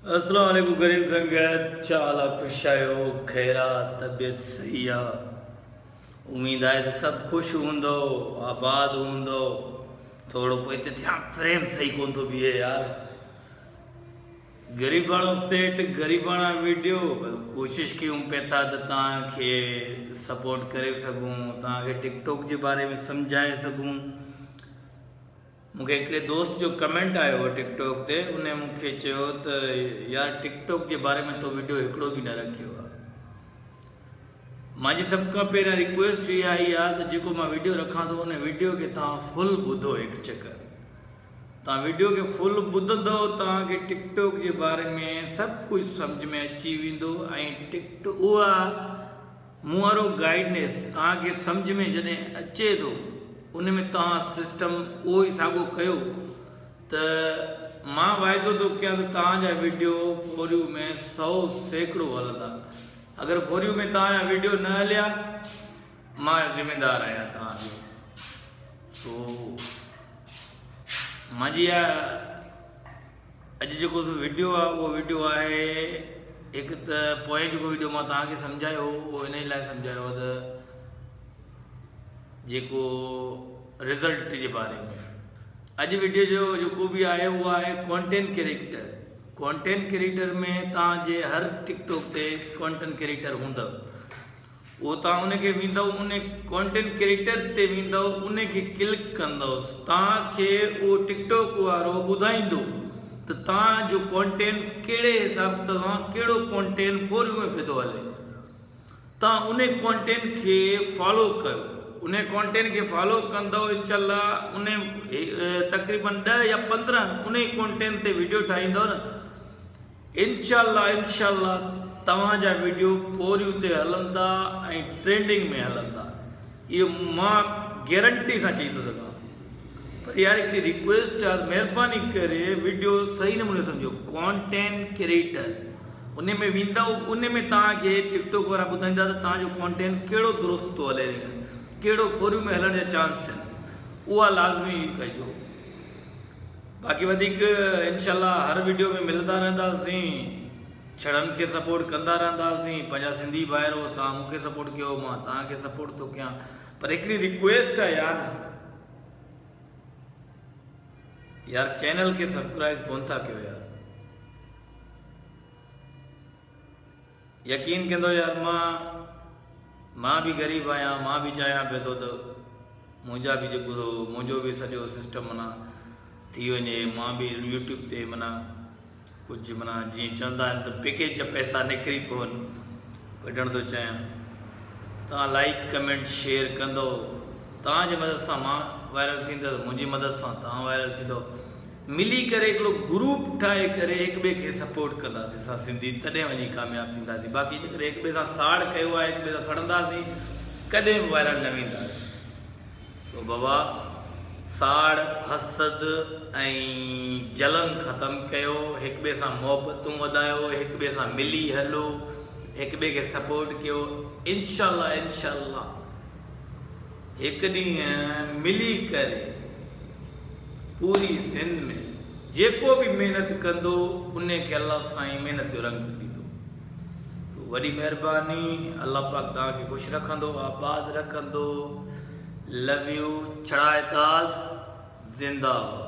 अस्सलाम वालेकुम गरीब संगत चाला खुश आयो खैरा तबीयत सही आहे। उम्मीद आहे त सभु ख़ुशि हूंदो आबाद हूंदो। थोरो पोइ हिते थिया फ्रेम सही कोन थो बीहे यार। ग़रीबाणो सेट ग़रीबाणा वीडियो कोशिशि कयूं पिया था त तव्हांखे सपोर्ट करे सघूं, तव्हांखे टिकटॉक जे बारे में सम्झाए सघूं। मूंखे हिकिड़े दोस्त जो कमेंट आयो हो टिकटॉक ते, उन मूंखे चयो त यार टिकटॉक जे बारे में तो वीडियो हिकिड़ो बि न रखियो आहे। मुंहिंजी सभ खां पहिरियां रिक्वेस्ट इहा आई आहे त जेको मां वीडियो रखां थो उन वीडियो खे तव्हां फुल ॿुधो। हिकु चकर तव्हां वीडियो खे फुल ॿुधंदव तव्हांखे टिकटॉक जे बारे में सभु कुझु सम्झ में अची वेंदो। ऐं टिकटॉक उहा मूं वारो गाइडनेस तव्हांखे सम्झ में जॾहिं अचे थो उन में तव्हां सिस्टम उहो ई साॻियो कयो त मां वाइदो थो कयां त तव्हांजा वीडियो फॉर यू में 100% हलंदा। अगरि फॉर यू में तव्हांजा वीडियो न हलिया मां ज़िम्मेदार आहियां तव्हांजो। सो मुंहिंजी अॼु जेको वीडियो आहे उहो वीडियो आहे हिकु त पोइ जेको वीडियो मां तव्हांखे सम्झायो उहो इन लाइ सम्झायो त जेको रिज़ल्ट जे बारे में। अॼु वीडियो जो जेको बि आहे उहो आहे कॉन्टेंट क्रिएटर। कॉन्टेंट क्रिएटर में तव्हांजे हर टिकटॉक ते कॉन्टेंट क्रिएटर हूंदव, उहो तव्हां उनखे वेंदव, उन कॉन्टेंट क्रिएटर ते वेंदव, उनखे क्लिक कंदव, तव्हांखे उहो टिकटॉक वारो ॿुधाईंदो त तव्हांजो कॉन्टेंट कहिड़े हिसाब सां तव्हां कहिड़ो कॉन्टेंट फॉर यू में पियो थो हले। तव्हां उन कॉन्टेंट खे फॉलो कयो। उन कॉन्टेंट खे फॉलो कंदव इंशाल्लाह उन तक़रीबन 10 या 15 उन कॉन्टेंट ते वीडियो ठाहींदव न, इंशाल्लाह तव्हांजा वीडियो फॉर यू ते हलंदा ऐं ट्रेंडिंग में हलंदा। इहो मां गारंटी सां चई थो सघां। पर यार हिकिड़ी रिक्वेस्ट आहे, महिरबानी करे वीडियो सही नमूने सम्झो। कॉन्टेंट क्रिएटर उन में वेंदव, उन में तव्हांखे टिकटॉक वारा ॿुधाईंदा त तव्हांजो कॉन्टेंट कहिड़ो दुरुस्त थो हले, कहिड़ो फॉर यू में हलण जा चांस आहिनि, उहा लाज़मी कजो। बाक़ी वधीक इंशाल्लाह हर वीडियो में मिलंदा रहंदासीं, छड़नि खे सपोर्ट कंदा रहंदासीं। पंहिंजा सिंधी भाइर हो, तव्हां मूंखे सपोर्ट कयो, मां तव्हांखे सपोर्ट थो कयां। पर हिकिड़ी रिक्वेस्ट आहे यार चैनल खे सब्सक्राइब कोन था कयो यार। यकीन कंदो यार, मां बि ग़रीब आहियां, मां बि चाहियां पियो थो त मुंहिंजा बि मुंहिंजो बि सॼो सिस्टम माना थी वञे। मां बि यूट्यूब ते माना कुझु माना जीअं चवंदा आहिनि त पैकेज जा पैसा निकिरी कोन कढणु थो चाहियां। तव्हां लाइक कमेंट शेयर कंदो, तव्हांजे मदद सां मां वायरल थींदुसि, मुंहिंजी मदद सां तव्हां वायरल थींदो। मिली करे हिकिड़ो ग्रुप ठाहे करे हिक ॿिए खे सपोर्ट कंदासीं असां सिंधी, तॾहिं वञी कामयाबु थींदासीं। बाक़ी जेकर हिक ॿिए सां साड़ कयो आहे, हिक ॿिए सां सड़ंदासीं, कॾहिं बि वायरल न वेंदासीं। सो बाबा साड़ हसद ऐं जलन ख़तमु कयो, हिक ॿिए सां मोहबतूं वधायो, हिक ॿिए सां मिली हलो, हिक ॿिए खे सपोर्ट कयो। इंशाल्लाह हिकु ॾींहुं मिली करे पूरी सिंध में जेको बि महिनत कंदो उन खे अल्लाह साईं महिनत जो रंग ॾींदो। तो वॾी महिरबानी, अल्लाह पाक तव्हांखे ख़ुशि रखंदो, आबाद रखंदो। लव यू, छड़ाए ताज, ज़िंदाबाद।